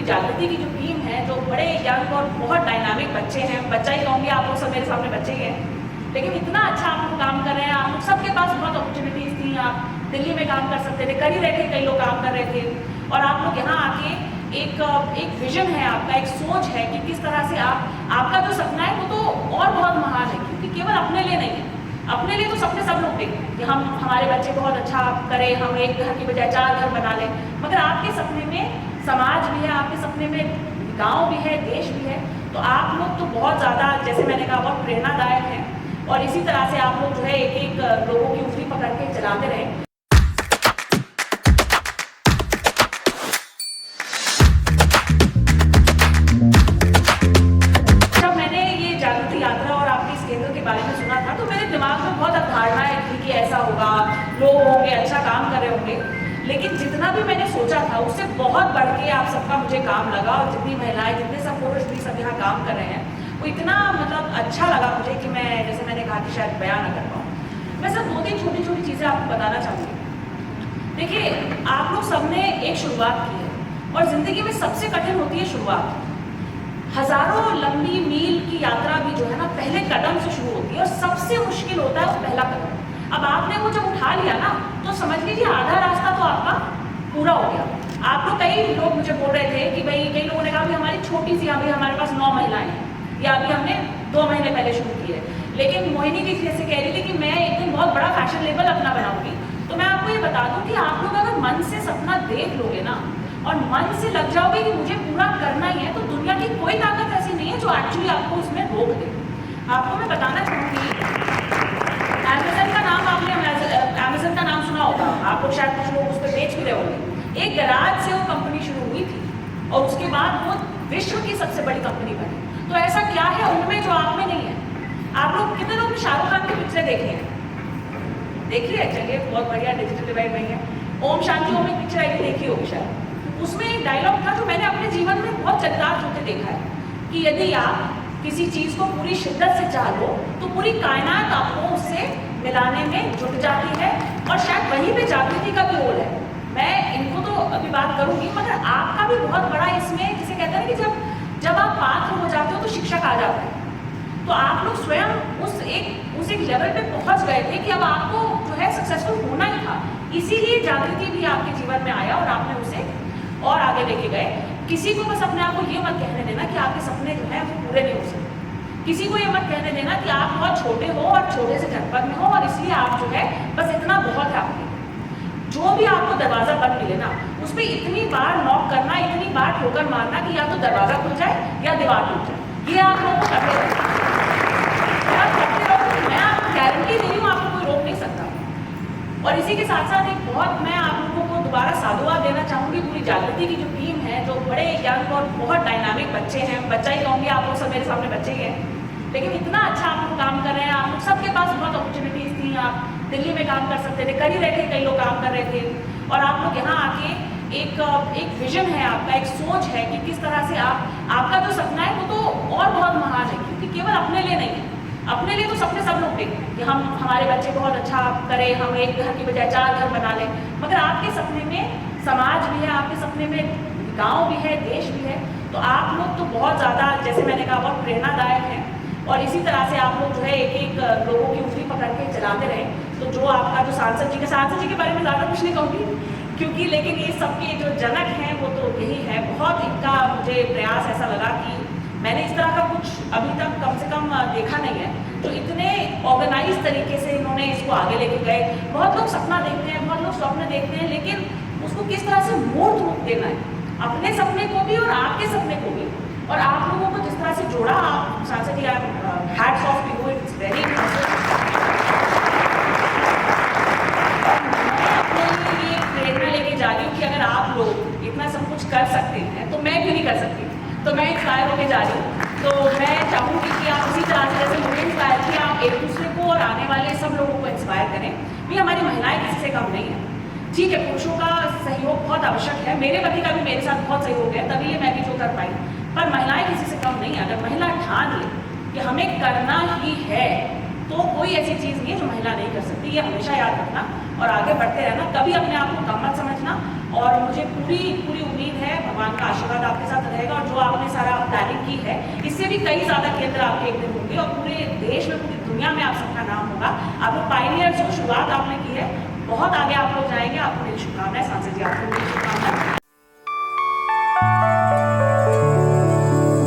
जागृति की जो टीम है, जो बड़े यंग और बहुत डायनामिक बच्चे हैं, बच्चा ही कहूँगी, आप लोग सब मेरे सामने बच्चे ही हैं, लेकिन इतना अच्छा आप लोग काम कर रहे हैं। आप लोग सबके पास बहुत अपॉर्चुनिटीज़ थी, आप दिल्ली में काम कर सकते थे, कर ही रहे थे, कई लोग काम कर रहे थे, और आप लोग यहाँ आके एक विजन है आपका, एक सोच है कि किस तरह से आपका जो सपना है वो तो और बहुत महान है, क्योंकि केवल अपने लिए नहीं है। अपने लिए तो सपने सब लोग देखते हैं कि हम हमारे बच्चे बहुत अच्छा करें, हम एक घर की बजाय 4 घर बना लें, मगर आपके सपने में समाज भी है, आपके सपने में गांव भी है, देश भी है। तो आप लोग तो बहुत ज़्यादा, जैसे मैंने कहा, बहुत प्रेरणादायक हैं, और इसी तरह से आप लोग जो है एक लोगों की उंगली पकड़ के चलाते रहें। जब मैंने ये जागृति यात्रा और आपके इस केंद्र के बारे में सुना था, तो मेरे दिमाग में बहुत अवधारणाएं थी कि ऐसा होगा, लोग होंगे, अच्छा काम कर रहे होंगे, लेकिन जितना भी मैंने सोचा था उससे बहुत बढ़ के आप सबका मुझे काम लगा, और जितनी महिलाएं, जितने सब पुरुष भी सब यहाँ काम कर रहे हैं, वो इतना मतलब अच्छा लगा मुझे कि मैं, जैसे मैंने कहा, कि शायद बयान न कर पाऊँ। मैं सब 2-3 छोटी छोटी चीज़ें आपको बताना चाहूँगी। देखिए, आप लोग सबने एक शुरुआत की है, और ज़िंदगी में सबसे कठिन होती है शुरुआत। हज़ारों लंबी मील की यात्रा भी जो है ना, पहले कदम से शुरू होती है, और सबसे मुश्किल होता है वो पहला कदम। अब आपने वो जब उठा लिया ना, तो समझ लीजिए आधा रास्ता तो आपका पूरा हो गया। आप लोग, कई लोग मुझे बोल रहे थे कि भाई, कई लोगों ने कहा कि हमारी छोटी सी, अभी हमारे पास 9 महिलाएं हैं, या अभी हमने 2 महीने पहले शुरू की है। लेकिन मोहिनी जी जैसे कह रही थी कि मैं एक दिन बहुत बड़ा फैशन लेबल अपना बनाऊंगी। तो मैं आपको ये बता दूं कि आप लोग अगर मन से सपना देख लोगे ना, और मन से लग जाओगे कि मुझे पूरा करना ही है, तो दुनिया की कोई ताकत ऐसी नहीं है जो एक्चुअली आपको उसमें रोक दे। आपको मैं बताना चाहूँगी, अमेज़न का नाम, आपने अमेज़न का नाम सुना होगा, आप लोग शायद कुछ लोग उस पर बेच भी रहे होंगे। एक गैराज से वो कंपनी शुरू हुई थी, और उसके बाद वो विश्व की सबसे बड़ी कंपनी बनी। तो ऐसा क्या है उनमें जो आप में नहीं है? आप लोग, कितने लोग शाहरुख खान की पिक्चरें देखे हैं? देखिए, चलिए, बहुत बढ़िया, डिजिटल डिवाइड नहीं है। ओम शांति ओम एक पिक्चर आई थी, देखी होगी शायद। उसमें एक डायलॉग था जो मैंने अपने जीवन में बहुत चरितार्थ होते देखा है, कि यदि आप किसी चीज़ को पूरी शिद्दत से चाहो तो पूरी कायनात आपको उससे मिलाने में जुट जाती है, और शायद वहीं पे जागृति का भी रोल है। मैं इनको तो अभी बात करूंगी, मगर आपका भी बहुत बड़ा इसमें, जिसे कहते हैं कि जब आप पात्र हो जाते हो तो शिक्षक आ जाता है। तो आप लोग स्वयं उस एक लेवल पे पहुंच गए थे कि अब आपको जो है सक्सेसफुल होना ही था। इसीलिए जागृति भी आपके जीवन में आया, और आपने उसे और आगे लेके गए। किसी को बस अपने आप को ये मत कहने देना कि आपके सपने जो है वो पूरे नहीं हो सकते। किसी को ये मत कहने देना कि आप बहुत छोटे हो और छोटे से जनपद में हो, और इसलिए आप जो है बस इतना बहुत है आपके। जो भी आपको दरवाजा बंद मिले ना, उस पर इतनी बार नॉक करना, इतनी बार ठोकर मारना कि या तो दरवाजा खुल जाए या दीवार टूट जाए। ये आप लोगों को करते रहो, मैं आपको गारंटी दे रही हूँ, आपको कोई रोक नहीं सकता। और इसी के साथ साथ एक बहुत, मैं आप लोगों को दोबारा साधुवाद देना चाहूँगी, पूरी जागृति की जो टीम है, जो बड़े यंग और बहुत डायनामिक बच्चे हैं, बच्चा ही कहूँगी, आप लोग सब मेरे सामने बच्चे ही हैं, लेकिन इतना अच्छा आप लोग काम कर रहे हैं। आप लोग सबके पास बहुत अपॉर्चुनिटीज़ थी, आप दिल्ली में काम कर सकते थे, कर ही रहे थे, कई लोग काम कर रहे थे, और आप लोग यहाँ आके एक विजन है आपका, एक सोच है कि किस तरह से आपका जो सपना है वो तो और बहुत महान है, क्योंकि केवल अपने लिए नहीं है। अपने लिए तो सपने सब लोग देखते हैं कि हम हमारे बच्चे बहुत अच्छा करें, हम एक घर की बजाय 4 घर बना लें, मगर आपके सपने में समाज भी है, आपके सपने में गांव भी है, देश भी है। तो आप लोग तो बहुत ज़्यादा, जैसे मैंने कहा, बहुत प्रेरणादायक हैं, और इसी तरह से आप लोग जो है एक लोगों की उंगली पकड़ के चलाते रहें। तो जो आपका जो सांसद जी के बारे में ज़्यादा कुछ नहीं कहूँगी, क्योंकि लेकिन ये सबके जो जनक हैं वो तो यही है। बहुत इनका मुझे प्रयास ऐसा लगा कि मैंने इस तरह का कुछ अभी तक कम से कम देखा नहीं है, जो इतने ऑर्गेनाइज तरीके से इन्होंने इसको आगे लेके गए। बहुत लोग सपना देखते हैं, बहुत लोग स्वप्न देखते हैं, लेकिन उसको किस तरह से मूर्त रूप देना है, अपने सपने को भी और आपके सपने को भी, और आप लोगों को जिस तरह से जोड़ा, आप सांसद ji, hats off to you, it's very प्रेरणा लेके जा रही हूँ कि अगर आप लोग इतना सब कुछ कर सकते हैं तो मैं क्यों नहीं कर सकती। तो मैं इंस्पायर होके जा रही हूँ। तो मैं चाहूँगी कि आप उसी तरह से, जैसे मुझे इंस्पायर किया, आप एक दूसरे को और आने वाले सब लोगों को इंस्पायर करें। भी हमारी महिलाएं किसी से कम नहीं है। ठीक है, पुरुषों का सहयोग बहुत आवश्यक है, मेरे पति का भी मेरे साथ बहुत सहयोग है, तभी ये मैं भी जो कर पाई, पर महिलाएं किसी से कम नहीं है। अगर महिला ठान ले कि हमें करना ही है, तो कोई ऐसी चीज़ नहीं है जो महिला नहीं कर सकती। ये हमेशा याद रखना और आगे बढ़ते रहना, कभी अपने आप को कम मत समझना। और मुझे पूरी उम्मीद है, भगवान का आशीर्वाद आपके साथ और जो आपने सारा प्लानिंग की है, इससे भी कई ज़्यादा केंद्र आपके एक दिन होंगे और पूरे देश में, पूरी दुनिया में आप सबका नाम होगा। आप लोग पायनियर्स हो, शुरुआत आपने की है, बहुत आगे आप लोग जाएंगे। आपको मेरी शुभकामनाएं। सांसद जी आपको